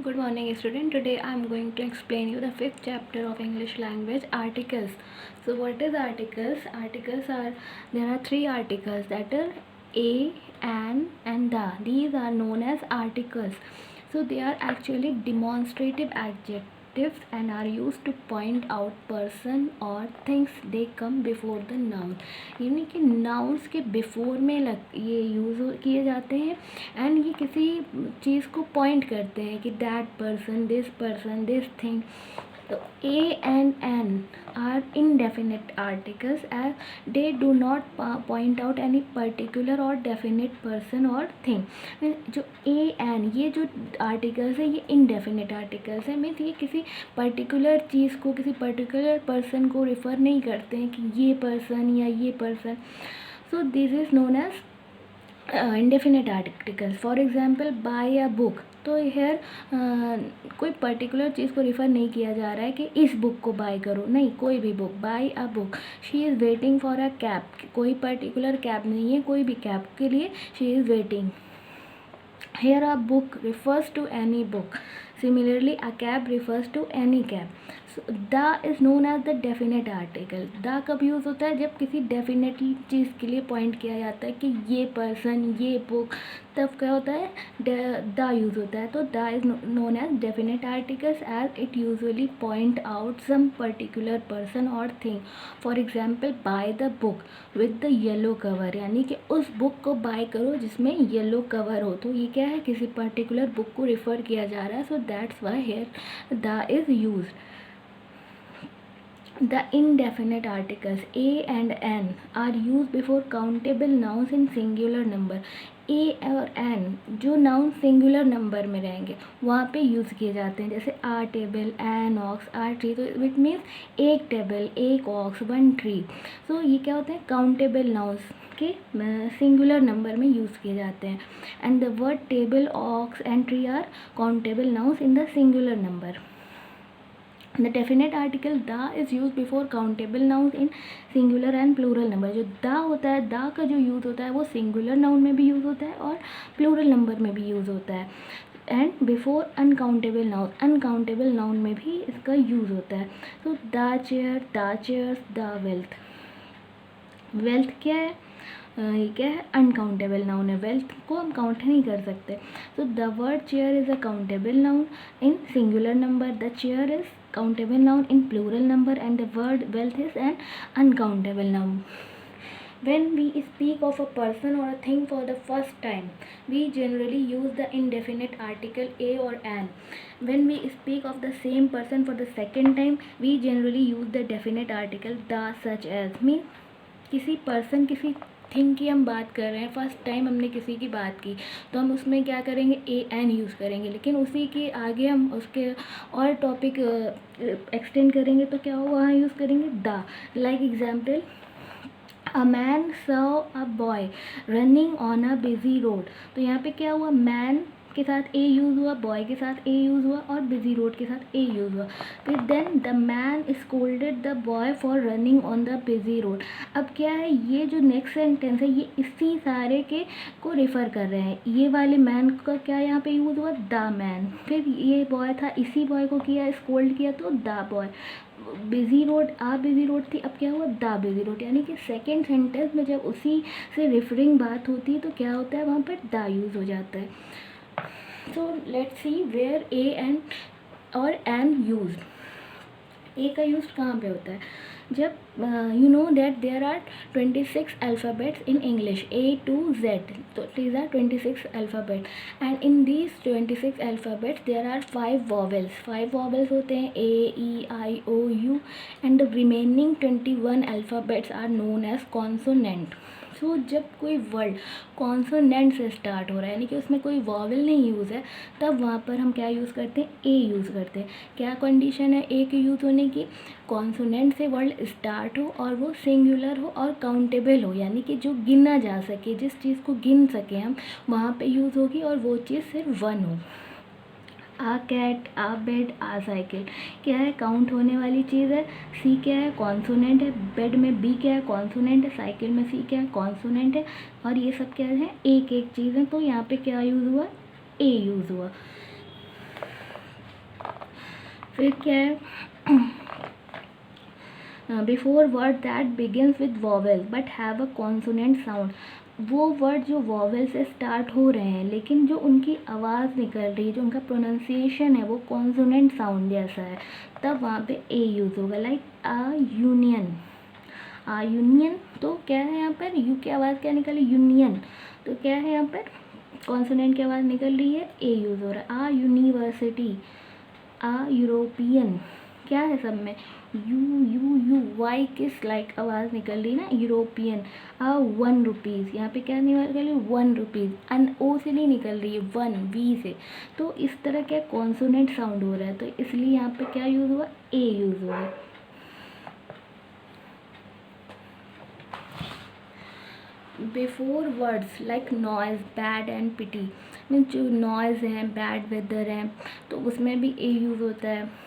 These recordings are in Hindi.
Good morning, student. Today I am going to explain you the fifth chapter of English language, articles. So what is articles? Articles are, there are three articles, that are a, an and the. These are known as articles. So they are actually demonstrative adjectives and are used to point out person or things. They come before the noun, यानी कि nouns के before में ये यूज़ किए जाते हैं एंड ये किसी चीज़ को पॉइंट करते हैं कि दैट पर्सन दिस थिंग. तो a and an are indefinite articles as they do not point out any particular or definite person or thing. जो ए एन ये जो आर्टिकल्स है ये indefinite articles है. मीन्स ये किसी पर्टिकुलर चीज़ को, किसी पर्टिकुलर पर्सन को रिफ़र नहीं करते हैं कि ये पर्सन या ये person. So this is known as indefinite articles. For example buy a book. तो हेयर कोई पर्टिकुलर चीज़ को रिफ़र नहीं किया जा रहा है कि इस बुक को बाय करो, नहीं, कोई भी book. Buy a book. She is waiting for a cab. कोई पर्टिकुलर कैब नहीं है, कोई भी कैब के लिए she is waiting. Here a book refers to any book. Similarly, a cab refers to any cab. So, the is known as the definite article. The कब यूज़ होता है? जब किसी definite चीज़ के लिए पॉइंट किया जाता है कि ये पर्सन, ये बुक, तब क्या होता है? the यूज़ होता है. तो the is known as definite articles as it usually point out some particular person or thing. For example, buy the book with the yellow cover. यानी कि उस बुक को बाय करो जिसमें येलो कवर हो. तो ये क्या है? किसी पर्टिकुलर बुक को रिफ़र किया जा रहा है. So that's why here the is used. The indefinite articles a and n are used before countable nouns in singular number. ए और एन जो नाउन सिंगुलर नंबर में रहेंगे वहाँ पे यूज़ किए जाते हैं. जैसे a table, an ox, or tree. तो इट मीन्स एक टेबल, एक ऑक्स, वन ट्री. सो ये क्या होते हैं? काउंटेबल नाउन्स के सिंगुलर नंबर में यूज़ किए जाते हैं. And the word table, ox and tree are countable nouns in the singular number. The definite article the is used before countable nouns in singular and plural number. जो the होता है, the का जो यूज़ होता है वो singular noun में भी यूज़ होता है और plural number में भी यूज़ होता है. एंड बिफोर अनकाउंटेबल नाउन में भी इसका यूज़ होता है. तो the chair, the chairs, the wealth. Wealth क्या है? ये क्या है? अनकाउंटेबल नाउन है. वेल्थ को हम काउंट नहीं कर सकते. तो the word chair is a countable noun in singular number. The chair is countable noun in plural number and the word wealth is an uncountable noun. When we speak of a person or a thing for the first time, we generally use the indefinite article a or an. When we speak of the same person for the second time, we generally use the definite article the, such as. mean किसी पर्सन, किसी थिंग की हम बात कर रहे हैं, फर्स्ट टाइम हमने किसी की बात की तो हम उसमें क्या करेंगे? ए एन यूज़ करेंगे. लेकिन उसी के आगे हम उसके और टॉपिक एक्सटेंड करेंगे तो क्या होगा? वहाँ यूज़ करेंगे the. Like example, a man saw a boy running on a busy road. तो यहाँ पे क्या हुआ? मैन के साथ ए यूज़ हुआ, बॉय के साथ ए यूज़ हुआ और बिजी रोड के साथ ए यूज़ हुआ. फिर then the man scolded the boy for running on the busy road. अब क्या है? ये जो नेक्स्ट सेंटेंस है ये इसी सारे के को रेफ़र कर रहे हैं. ये वाले मैन का क्या यहाँ पे यूज़ हुआ? The man. फिर ये बॉय था, इसी बॉय को किया, स्कोल्ड किया तो the boy. Busy road, a busy road थी, अब क्या हुआ? The busy road. यानी कि सेकेंड सेंटेंस में जब उसी से रेफरिंग बात होती है तो क्या होता है? वहाँ पर द यूज़ हो जाता है. So let's see where a and और एन यूज्ड. ए का यूज कहाँ पे होता है? जब you know that there are 26 alphabets in English A to Z. तो these are 26 alphabet and in these 26 alphabets there are 5 vowels. 5 vowels होते हैं A, E, I, O, U and the remaining 21 alphabets are known as consonant. So जब कोई वर्ड कॉन्सोनेंट से स्टार्ट हो रहा है यानी कि उसमें कोई वॉवेल नहीं यूज़ है, तब वहाँ पर हम क्या यूज़ करते हैं? ए यूज़ करते हैं. क्या कंडीशन है ए के यूज़ होने की? कॉन्सोनेंट से वर्ड स्टार्ट हो और वो सिंगुलर हो और काउंटेबल हो, यानी कि जो गिना जा सके, जिस चीज़ को गिन सके हम, वहाँ पे यूज़ होगी और वो चीज़ सिर्फ वन हो. आ कैट, आ बेड, आ साइकिल क्या है? काउंट होने वाली चीज़ है. सी क्या है? कॉन्सोनेंट है. बेड में बी क्या है? कॉन्सोनेंट है. साइकिल में सी क्या है? कॉन्सोनेंट है. और ये सब क्या है? एक एक चीज़ है. तो यहाँ पे क्या यूज़ हुआ? ए यूज़ हुआ. फिर क्या है, before word that begins with vowel but have a consonant sound, वो वर्ड जो वॉवेल से स्टार्ट हो रहे हैं लेकिन जो उनकी आवाज़ निकल रही है, जो उनका प्रोनाउंसिएशन है वो कॉन्सोनेंट साउंड जैसा है, तब वहाँ पे ए यूज़ होगा। लाइक आ यूनियन, आ यूनियन, तो क्या है यहाँ पर यू की आवाज़ क्या निकली, यूनियन, तो क्या है यहाँ पर कॉन्सोनेंट की आवाज़ निकल रही है, ए यूज़ हो रहा है। आ यूनिवर्सिटी, आ यूरोपियन, क्या है सब में यू यू यू, वाई किस लाइक आवाज़ निकल रही ना, यूरोपियन। आ 1 रुपीज़, यहाँ पे क्या निकल रही है, 1 रुपीज़, अन ओ से नहीं निकल रही है, 1 वी से, तो इस तरह क्या कॉन्सोनेंट साउंड हो रहा है, तो इसलिए यहाँ पे क्या यूज़ हुआ, ए यूज़ हुआ है। Before words like noise, bad and pity, mean जो नॉइज़ है, बैड वेदर है, तो उसमें भी ए यूज़ होता है।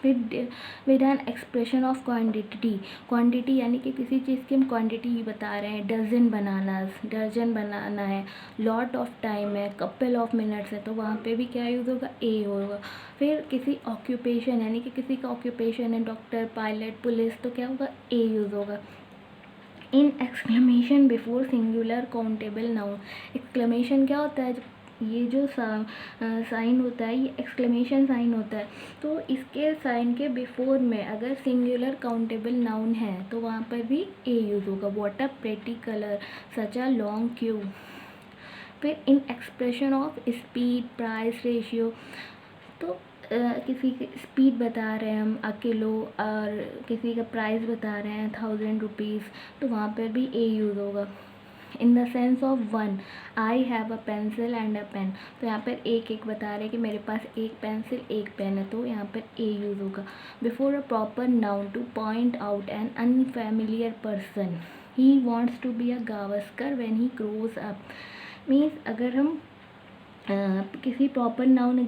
With an expression of quantity, quantity यानी कि किसी चीज़ की हम क्वांटिटी बता रहे हैं, दर्जन बनाना है, लॉट ऑफ टाइम है, कपल ऑफ मिनट्स है, तो वहाँ पे भी क्या यूज़ होगा, ए होगा। फिर किसी ऑक्यूपेशन यानी कि किसी का ऑक्यूपेशन है, डॉक्टर, पायलट, पुलिस, तो क्या होगा, ए यूज़ होगा। In exclamation before singular countable noun, exclamation क्या होता है, ये जो साइन होता है ये एक्सक्लेमेशन साइन होता है, तो इसके साइन के बिफोर में अगर सिंगुलर काउंटेबल नाउन है तो वहाँ पर भी ए यूज़ होगा। What a pretty colour, such a long queue. फिर in expression of speed, price, ratio, तो किसी की स्पीड बता रहे हैं हम अकेलो, और किसी का प्राइस बता रहे हैं 1000 रुपीज़, तो वहाँ पर भी ए यूज़ होगा। In the sense of 1, I have a pencil and a pen, तो यहाँ पर एक एक बता रहे हैं कि मेरे पास एक पेंसिल एक पेन है, तो यहाँ पर ए यूज़ होगा। Before a proper noun to point out an unfamiliar person, he wants to be a Gavaskar when he grows up, means अगर हम किसी प्रॉपर नाउन,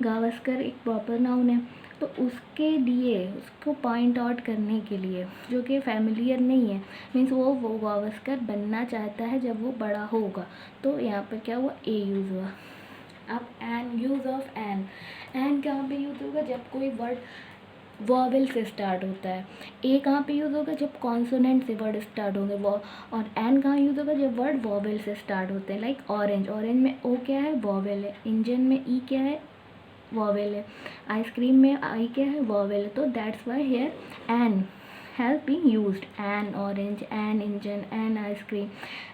गावस्कर एक प्रॉपर नाउन है, तो उसके लिए उसको पॉइंट आउट करने के लिए जो कि फैमिलियर नहीं है, मीन्स वो गावस्कर बनना चाहता है जब वो बड़ा होगा, तो यहाँ पर क्या हुआ, ए यूज़ हुआ। अब एन, यूज़ ऑफ एन कहाँ पे यूज़ होगा, जब कोई वर्ड वॉवेल से स्टार्ट होता है। ए कहाँ पे यूज़ होगा, जब कॉन्सोनेंट से वर्ड स्टार्ट होंगे वो, और एन कहाँ यूज़ होगा, जब वर्ड वॉवेल से स्टार्ट होते हैं। लाइक ऑरेंज, ऑरेंज में ओ क्या है, वॉवेल है। इंजन में ई क्या है, वॉवेल है। आइसक्रीम में आई क्या है, वॉवेल है। तो that's why here an has been used, an orange, an engine, an ice cream,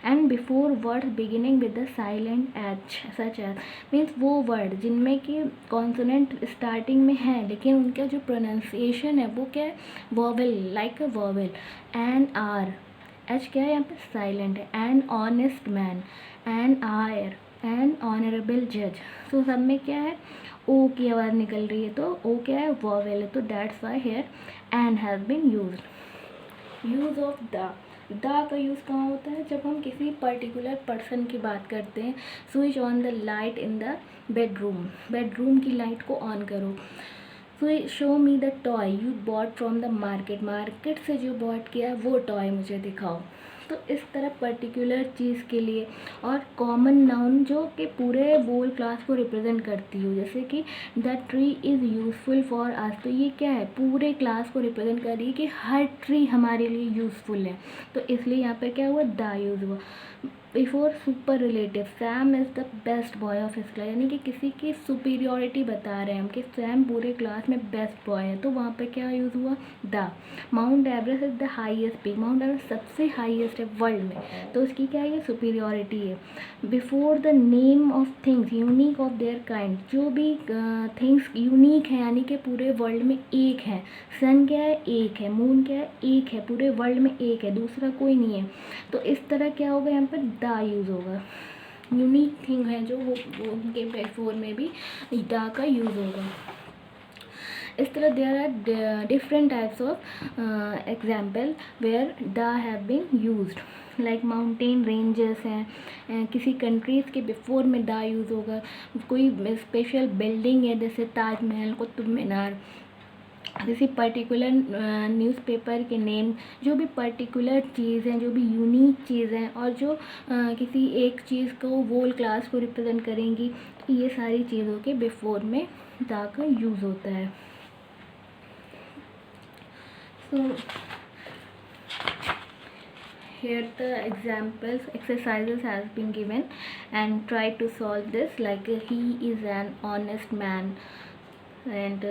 and before words beginning with the silent h, such as, means वो वर्ड जिनमें कि कॉन्सोनेंट स्टार्टिंग में है लेकिन उनका जो प्रोनाउंसिएशन है वो क्या है, vowel, like a vowel. An hour, H क्या है यहाँ पे, साइलेंट है। An honest man, an heir, an honourable जज, तो सब में क्या है, ओ की आवाज़ निकल रही है, तो ओ क्या है, वॉवेल है, तो that's why here an has been used. Use of the का यूज़ कहाँ होता है, जब हम किसी पर्टिकुलर पर्सन की बात करते हैं। Switch on the light in the bedroom, bedroom की लाइट को ऑन करो। Show me the toy you bought from the market, market से जो बॉट किया है वो टॉय मुझे दिखाओ। तो इस तरह पर्टिकुलर चीज़ के लिए, और कॉमन नाउन जो कि पूरे बोल क्लास को रिप्रेजेंट करती हो, जैसे कि the tree is useful for us, तो ये क्या है, पूरे क्लास को रिप्रेजेंट कर रही है कि हर ट्री हमारे लिए यूज़फुल है, तो इसलिए यहाँ पे क्या हुआ, द यूज़ हुआ। Before super relative, Sam is the best boy of his class, यानी कि किसी की सुपीरियोरिटी बता रहे हैं हम कि सैम पूरे क्लास में बेस्ट बॉय है, तो वहाँ पे क्या यूज़ हुआ, the. Mount Everest is the highest peak, mount Everest सबसे हाईएस्ट है वर्ल्ड में, तो उसकी क्या है, सुपीरियोरिटी है। Before the name of things unique of their kind, जो भी थिंग्स यूनिक है यानी कि पूरे वर्ल्ड में एक है। सन क्या है, एक है। मून क्या है, एक है, पूरे वर्ल्ड में एक है, दूसरा कोई नहीं है, तो इस तरह क्या होगा, यहाँ पर द यूज़ होगा। यूनिक थिंग है जो वो उनके बिफोर में भी द का यूज़ होगा। इस तरह there are different types of example where the have been used, like mountain ranges हैं, किसी कंट्रीज़ के बिफोर में द यूज़ होगा। कोई स्पेशल बिल्डिंग है जैसे ताजमहल, कुतुब मीनार, किसी पर्टिकुलर न्यूज़पेपर के नेम, जो भी पर्टिकुलर चीज़ है, जो भी यूनिक चीज़ है, और जो किसी एक चीज़ को वोल क्लास को रिप्रेजेंट करेंगी, तो ये सारी चीज़ों के बिफोर में द का यूज़ होता है। So here the examples exercises has been given and try to solve this. Like he is an honest man, and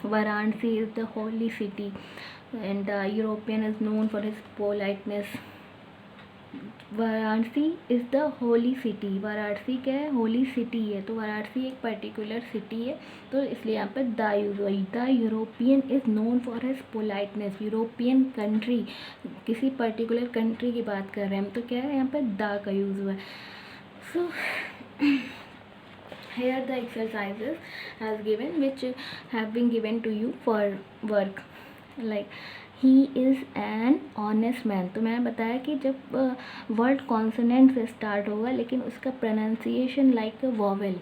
Varanasi is the holy city, and the European is known for his politeness. Varanasi is the holy city, Varanasi क्या है, होली सिटी है, तो वाराणसी एक पर्टिकुलर सिटी है, तो इसलिए यहाँ पे द यूज़ हुआ। The European is known for his politeness, European country, किसी पर्टिकुलर कंट्री की बात कर रहे हैं हम, तो क्या है यहाँ पे द का यूज़ हुआ है। सो here the exercises has given which have been given to you for work. Like he is an honest man, तो मैंने बताया कि जब वर्ड कॉन्सोनेंट से स्टार्ट होगा लेकिन उसका प्रोनाउंसिएशन लाइक वॉवेल,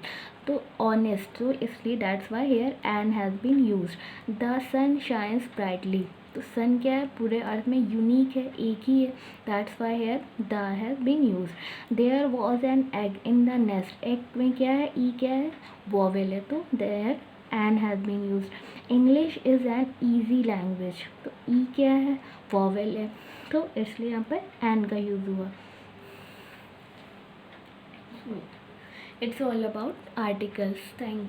तो ऑनेस्ट, तो इसलिए that's why here an has been used. The sun shines brightly, तो सन क्या है, पूरे अर्थ में यूनिक है, एक ही है, that's why here the has been used. There was an egg in the nest, egg में क्या है, ई क्या है, वॉवेल है, तो there an has been used. English is an easy language, तो ई क्या है, वॉवेल है, तो इसलिए यहाँ पर एन का यूज़ हुआ। It's all about articles. Thank you.